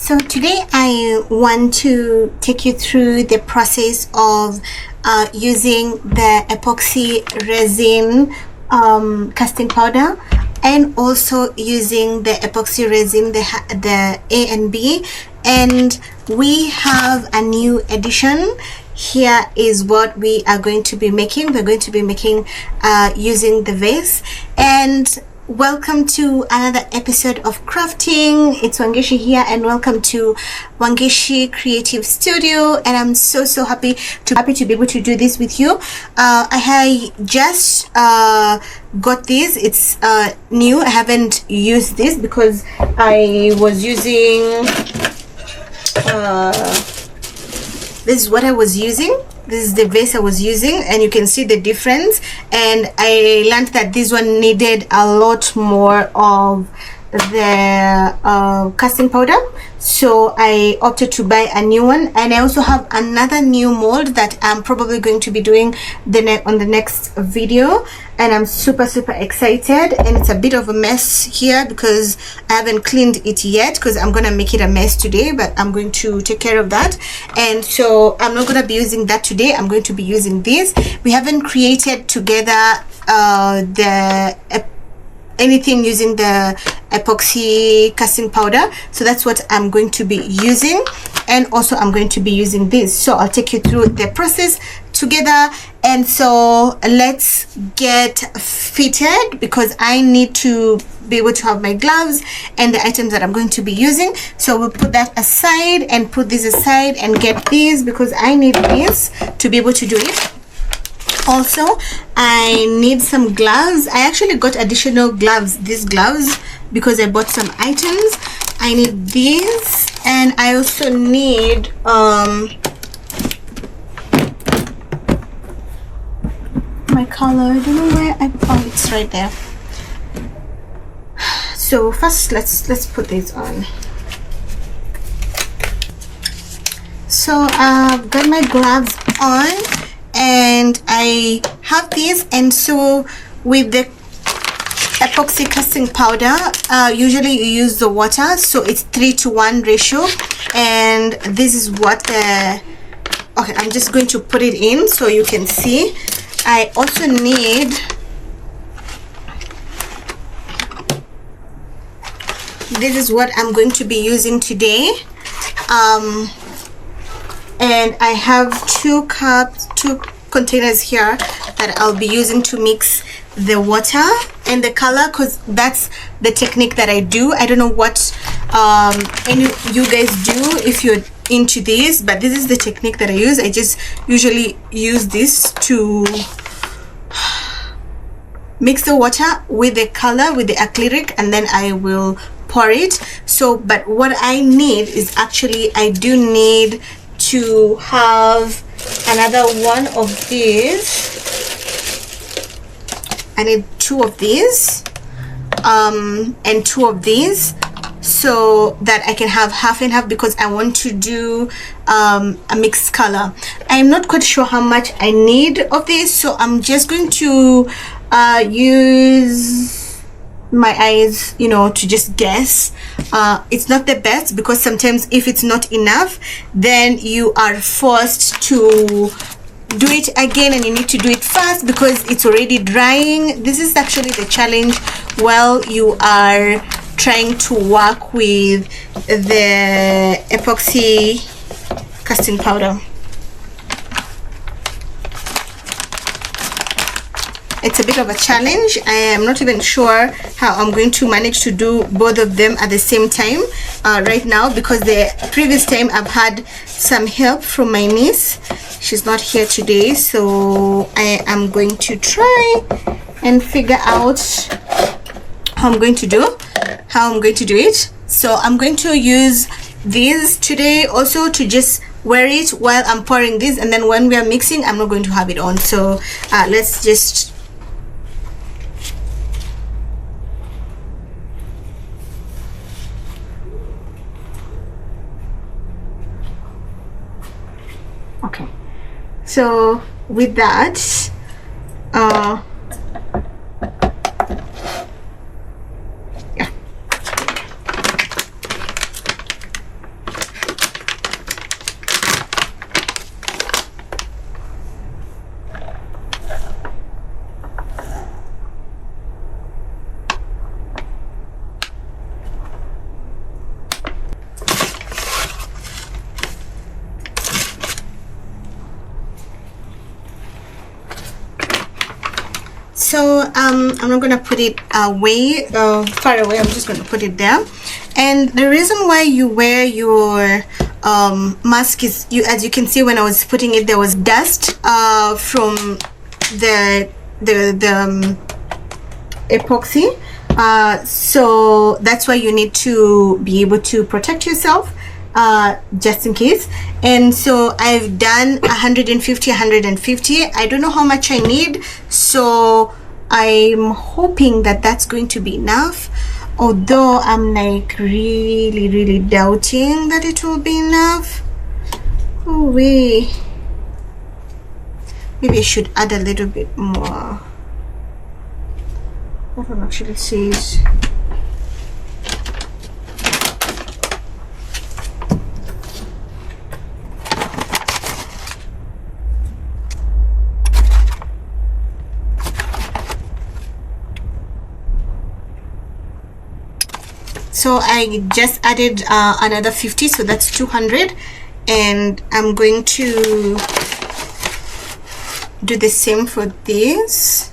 So today I want to take you through the process of using the epoxy resin casting powder, and also using the epoxy resin, the A&B. And we have a new edition. Here is what we are going to be making. We're going to be making using the vase. And welcome to another episode of crafting. It's Wangechi here, and welcome to Wangechi Creative Studio. And I'm so happy to be able to do this with you. I just got this. It's new. I haven't used this because I was using this is what I was using. This is the vase I was using, and you can see the difference. And I learned that this one needed a lot more of the casting powder, so I opted to buy a new one. And I also have another new mold that I'm probably going to be doing on the next video, and I'm super excited. And it's a bit of a mess here because I haven't cleaned it yet, because I'm gonna make it a mess today, but I'm going to take care of that. And so I'm not gonna be using that today. I'm going to be using this. We haven't created together anything using the epoxy casting powder, so that's what I'm going to be using. And also I'm going to be using this, so I'll take you through the process together. And so let's get fitted, because I need to be able to have my gloves and the items that I'm going to be using. So we'll put that aside and put this aside and get these, because I need this to be able to do it. Also, I need some gloves. I actually got additional gloves, these gloves, because I bought some items. I need these, and I also need my color. I don't know where oh, it's right there. So first let's put these on. So I've got my gloves on, and I have these. And so with the epoxy casting powder, usually you use the water, so it's 3:1 ratio. And this is what okay, I'm just going to put it in so you can see. I also need this is what I'm going to be using today. And I have two containers here that I'll be using to mix the water and the color, because that's the technique that I do. I don't know what any you guys do if you're into this, but this is the technique that I use. I just usually use this to mix the water with the color, with the acrylic, and then I will pour it. So but what I need is actually, I do need to have another one of these. I need 2 of these and 2 of these, so that I can have half and half, because I want to do a mixed color. I'm not quite sure how much I need of this, so I'm just going to use my eyes, you know, to just guess. It's not the best, because sometimes if it's not enough, then you are forced to do it again, and you need to do it fast because it's already drying. This is actually the challenge while you are trying to work with the epoxy casting powder. It's a bit of a challenge. I am not even sure how I'm going to manage to do both of them at the same time right now, because the previous time I've had some help from my niece. She's not here today, so I am going to try and figure out how I'm going to do it. So I'm going to use these today also to just wear it while I'm pouring this, and then when we are mixing, I'm not going to have it on. So let's just okay. So with that, so I'm not gonna put it away far away. I'm just gonna put it there. And the reason why you wear your mask is, as you can see, when I was putting it, there was dust from the epoxy, so that's why you need to be able to protect yourself, just in case. And so I've done 150. I don't know how much I need, so I'm hoping that that's going to be enough, although I'm like really doubting that it will be enough. Oh wait, maybe I should add a little bit more. That one actually says so I just added another 50, so that's 200, and I'm going to do the same for this.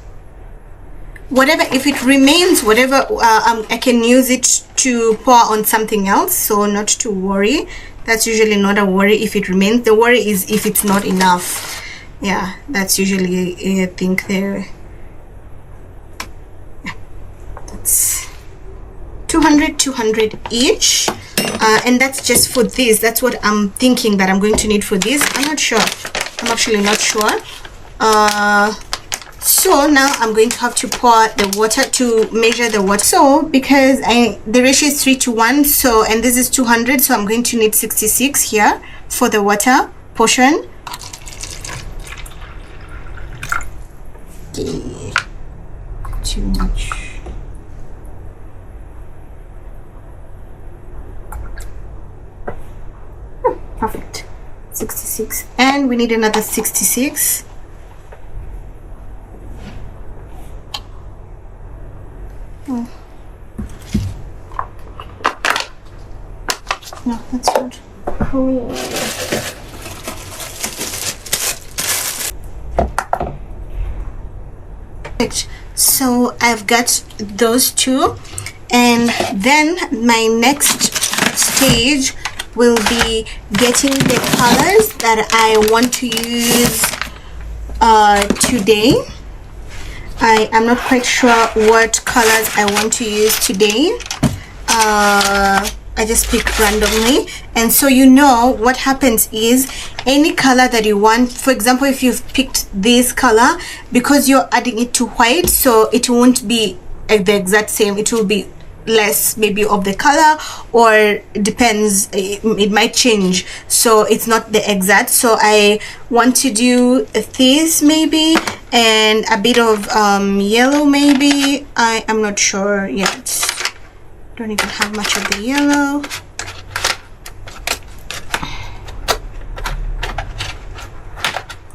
Whatever, if it remains, whatever, I can use it to pour on something else, so not to worry. That's usually not a worry if it remains. The worry is if it's not enough. Yeah, that's usually, I think, there. Yeah, that's 200 each, and that's just for this. That's what I'm thinking that I'm going to need for this. I'm not sure. I'm actually not sure. So now I'm going to have to pour the water to measure the water. So because the ratio is 3:1, so, and this is 200, so I'm going to need 66 here for the water portion. Okay. Too much. Perfect. 66, and we need another 66. No, that's good. Perfect. So I've got those two, and then my next stage will be getting the colors that I want to use today. I am not quite sure what colors I want to use today. I just pick randomly, and so you know what happens is any color that you want, for example, if you've picked this color, because you're adding it to white, so it won't be the exact same, it will be less maybe of the color, or it depends, it might change, so it's not the exact. So I want to do this maybe, and a bit of yellow maybe. I am not sure yet. Don't even have much of the yellow.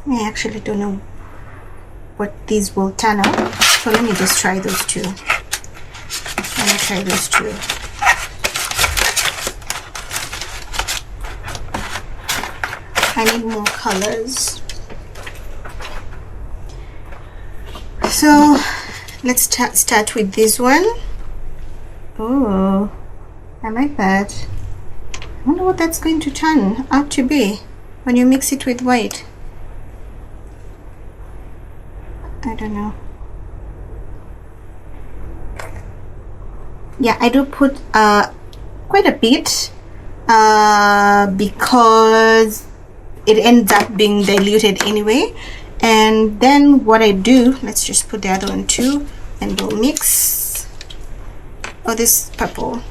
I actually don't know what these will turn out, so let me just try those two. Let me try those two. I need more colors. So let's start with this one. Oh, I like that. I wonder what that's going to turn out to be when you mix it with white. I don't know. Yeah, I do put quite a bit because it ends up being diluted anyway. And then what I do, let's just put the other one too, and we'll mix. Oh, this purple.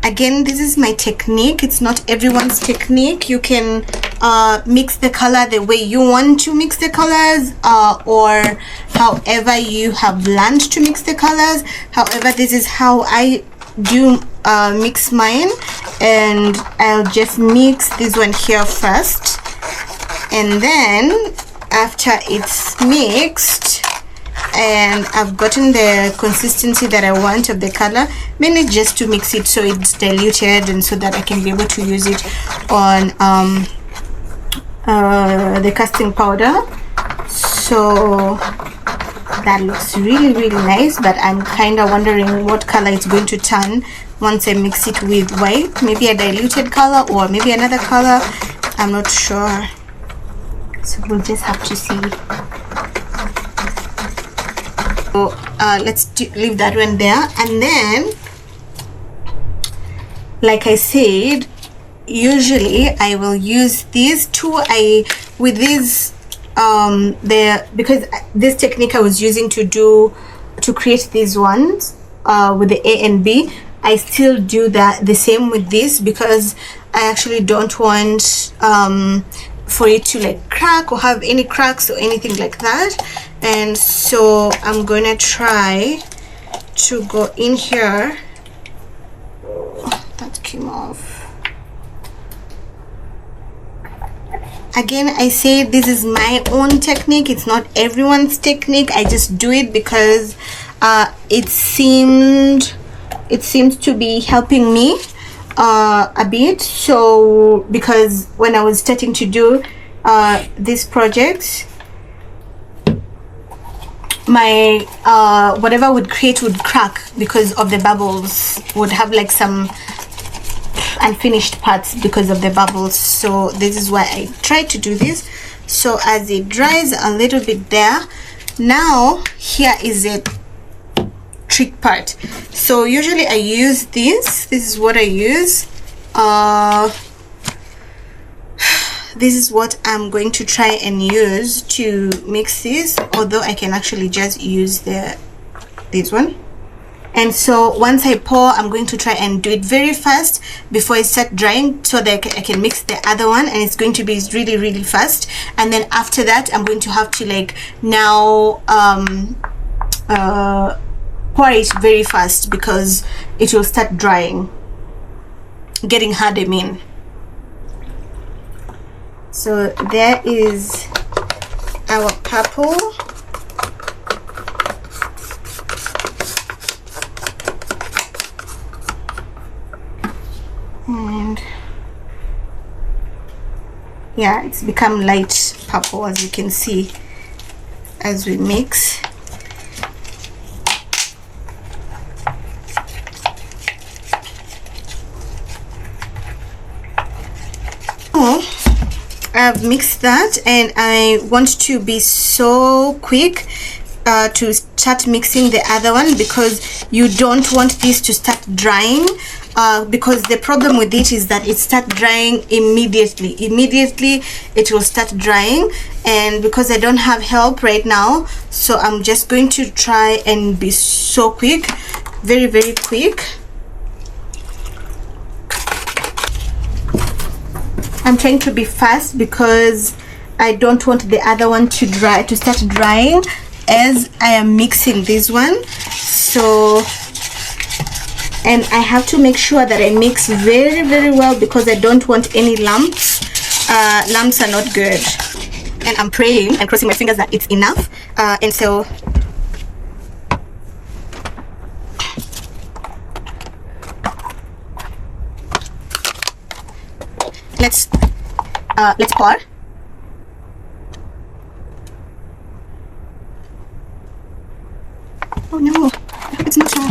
Again, this is my technique. It's not everyone's technique. You can mix the color the way you want to mix the colors, or however you have learned to mix the colors. However, this is how I do mix mine, and I'll just mix this one here first, and then after it's mixed and I've gotten the consistency that I want of the color, mainly just to mix it so it's diluted and so that I can be able to use it on the casting powder. So that looks really, really nice, but I'm kind of wondering what color it's going to turn once I mix it with white. Maybe a diluted color or maybe another color, I'm not sure, so we'll just have to see. So let's leave that one there. And then, like I said, usually I will use these two. With these because this technique I was using to create these ones with the A&B, I still do that the same with this, because I actually don't want for it to like crack or have any cracks or anything like that. And so I'm gonna try to go in here. Oh, that came off. Again, I say this is my own technique, it's not everyone's technique. I just do it because it seemed to be helping me a bit. So because when I was starting to do this project, my whatever I would create would crack because of the bubbles, would have like some unfinished parts because of the bubbles. So this is why I try to do this. So as it dries a little bit there, now here is a trick part. So usually I use this is what I use. This is what I'm going to try and use to mix this, although I can actually just use this one. And so once I pour, I'm going to try and do it very fast before it starts drying, so that I can mix the other one, and it's going to be really, really fast. And then after that, I'm going to have to like now pour it very fast because it will start drying, getting hard, I mean. So there is our purple. And yeah, it's become light purple, as you can see as we mix. I've mixed that, and I want to be so quick to start mixing the other one, because you don't want this to start drying, because the problem with it is that it starts drying immediately it will start drying. And because I don't have help right now, so I'm just going to try and be so quick, very, very quick. I'm trying to be fast because I don't want the other one to start drying as I am mixing this one. So, and I have to make sure that I mix very, very well, because I don't want any lumps. Lumps are not good. And I'm praying and crossing my fingers that it's enough. And so let's pour. Oh no, it's not so.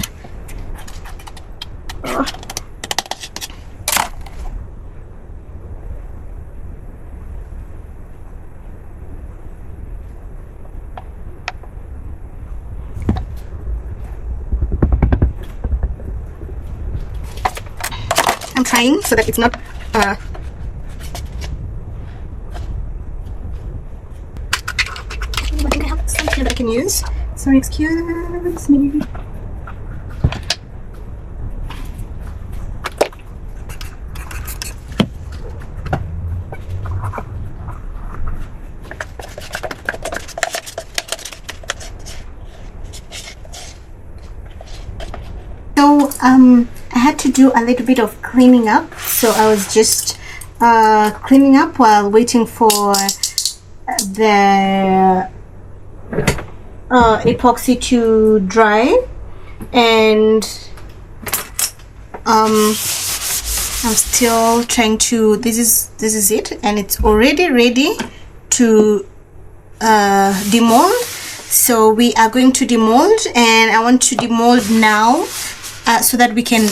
I'm trying so that it's not I think I have some here that I can use. So excuse me. So I had to do a little bit of cleaning up, so I was just cleaning up while waiting for the epoxy to dry, and I'm still trying to, this is it, and it's already ready to demold. So we are going to demold, and I want to demold now so that we can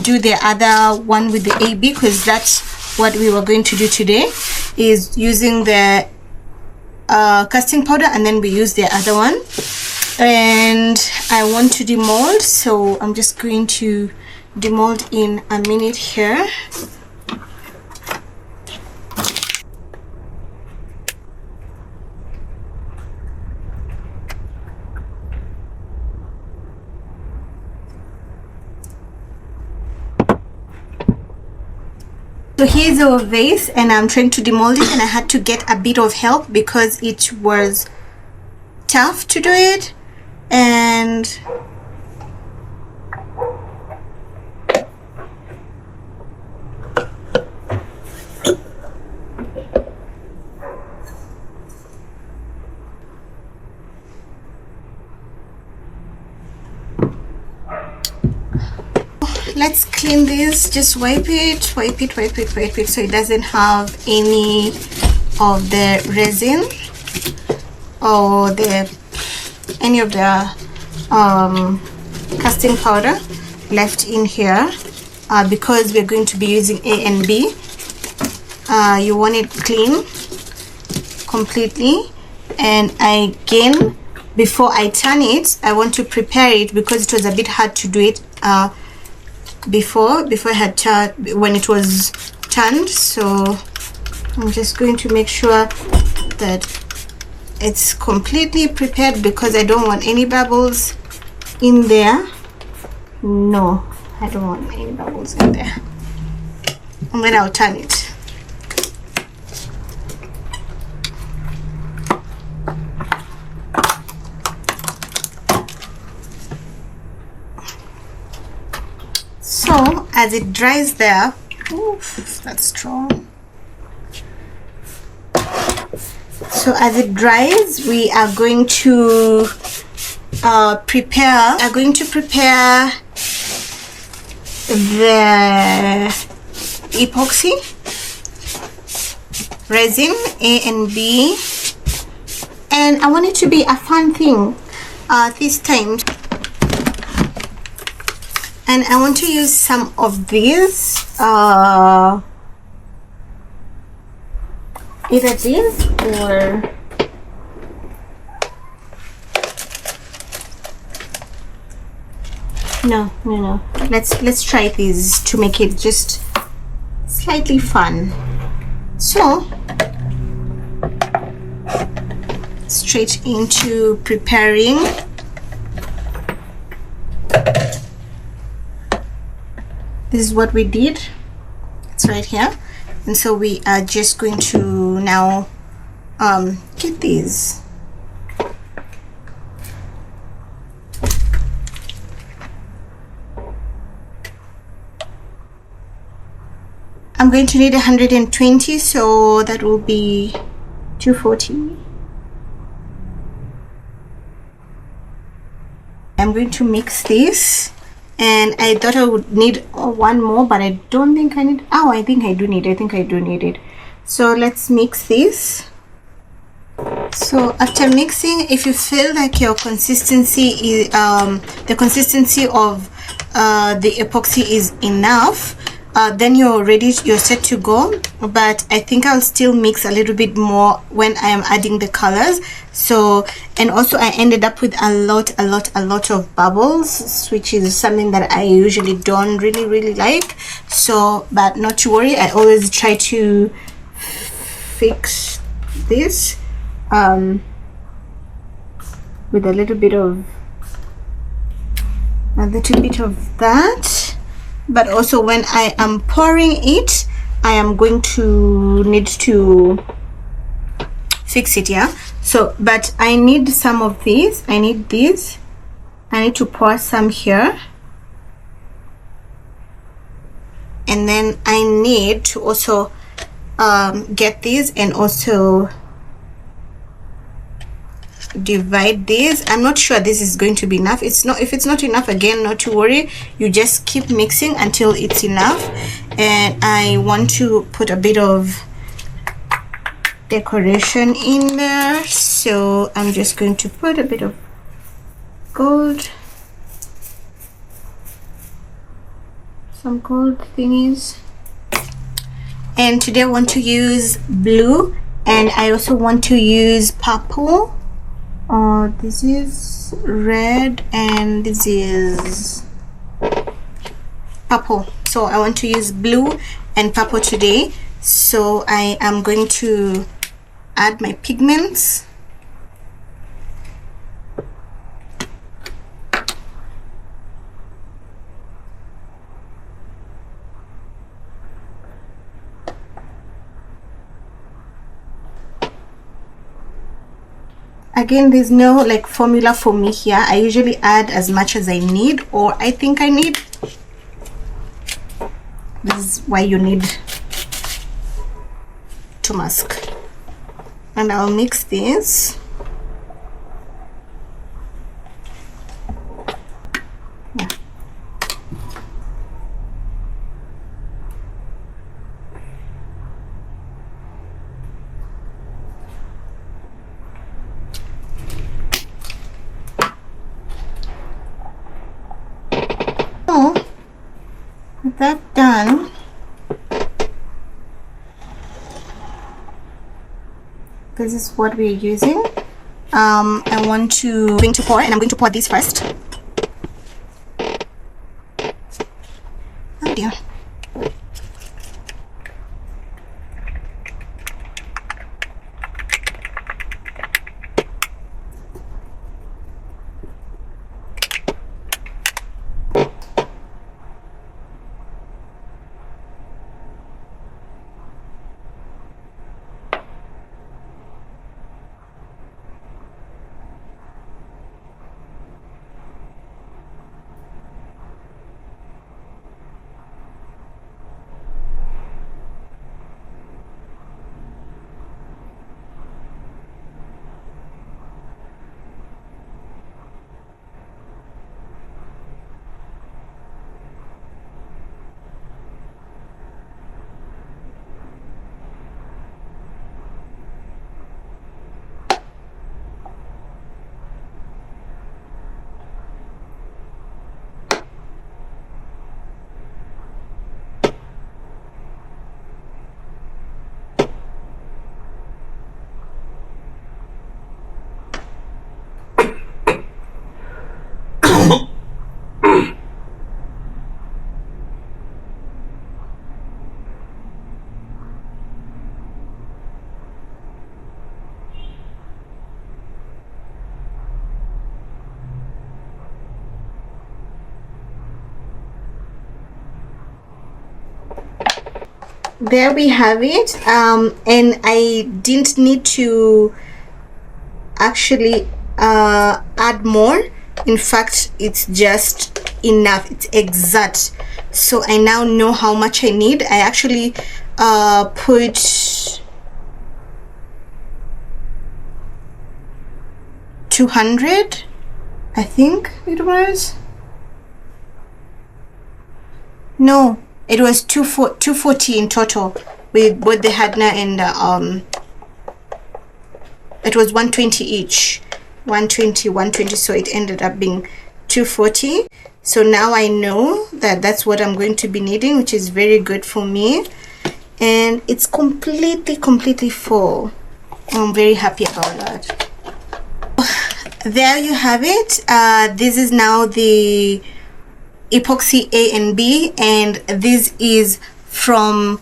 do the other one with the AB, because that's what we were going to do today, is using the casting powder, and then we use the other one. And I want to demold, so I'm just going to demold in a minute here. So here's our vase, and I'm trying to demold it, and I had to get a bit of help because it was tough to do it. And let's clean this. Just wipe it so it doesn't have any of the resin or any of the casting powder left in here, because we're going to be using A and B. You want it clean completely. And again, before I turn it, I want to prepare it, because it was a bit hard to do it before I had turned, when it was turned. So I'm just going to make sure that it's completely prepared, because I don't want any bubbles in there. No, I don't want any bubbles in there. And then I'll turn it. So as it dries there, oof, that's strong. So as it dries, we are going to prepare the epoxy resin A and B, and I want it to be a fun thing this time. And I want to use some of these, either these or no. Let's try these to make it just slightly fun. So straight into preparing. This is what we did. It's right here. And so we are just going to now get these. I'm going to need 120, so that will be 240. I'm going to mix this. And I thought I would need one more, but I don't think I need. Oh, I think I do need it. So let's mix this. So after mixing, if you feel like your consistency is the consistency of the epoxy is enough, then you're set to go. But I think I'll still mix a little bit more when I am adding the colors. So, and also I ended up with a lot of bubbles, which is something that I usually don't really like. So, but not to worry, I always try to fix this with a little bit of that. But also when I am pouring it, I am going to need to fix it, yeah. So, but I need some of these. I need these. I need to pour some here, and then I need to also get these and also divide this. I'm not sure this is going to be enough. If it's not enough, again, not to worry, you just keep mixing until it's enough. And I want to put a bit of decoration in there, so I'm just going to put a bit of gold, some gold thingies. And today I want to use blue, and I also want to use purple. This is red and this is purple, so I want to use blue and purple today. So I am going to add my pigments. Again, there's no like formula for me here. I usually add as much as I need, or I think I need. This is why you need to mask. And I'll mix this. Yeah. So, with that done, this is what we're using. I want to pour, and I'm going to pour this first. Oh dear. There we have it. And I didn't need to actually add more. In fact, it's just enough. It's exact. So I now know how much I need. I actually put 200, I think it was. No, it was 240 in total with both the hardener and it was 120 each. 120, so it ended up being 240. So now I know that that's what I'm going to be needing, which is very good for me, and it's completely full. I'm very happy about that. There you have it. This is now the Epoxy A&B, and this is from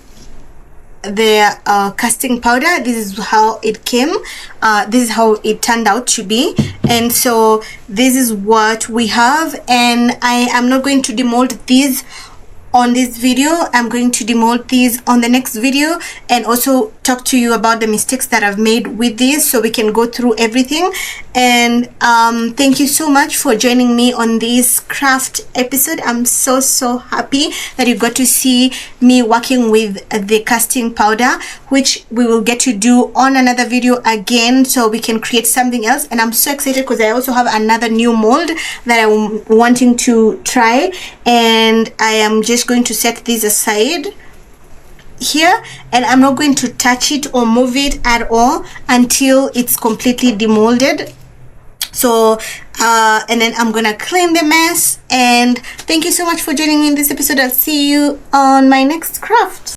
the casting powder. This is how it came. This is how it turned out to be, and so this is what we have. And I am not going to demold these on this video. I'm going to demold these on the next video and also talk to you about the mistakes that I've made with these, so we can go through everything. And thank you so much for joining me on this craft episode. I'm so happy that you got to see me working with the casting powder, which we will get to do on another video again, so we can create something else. And I'm so excited because I also have another new mold that I'm wanting to try, and I am just going to set this aside here, and I'm not going to touch it or move it at all until it's completely demolded. So and then I'm gonna clean the mess. And thank you so much for joining me in this episode. I'll see you on my next craft.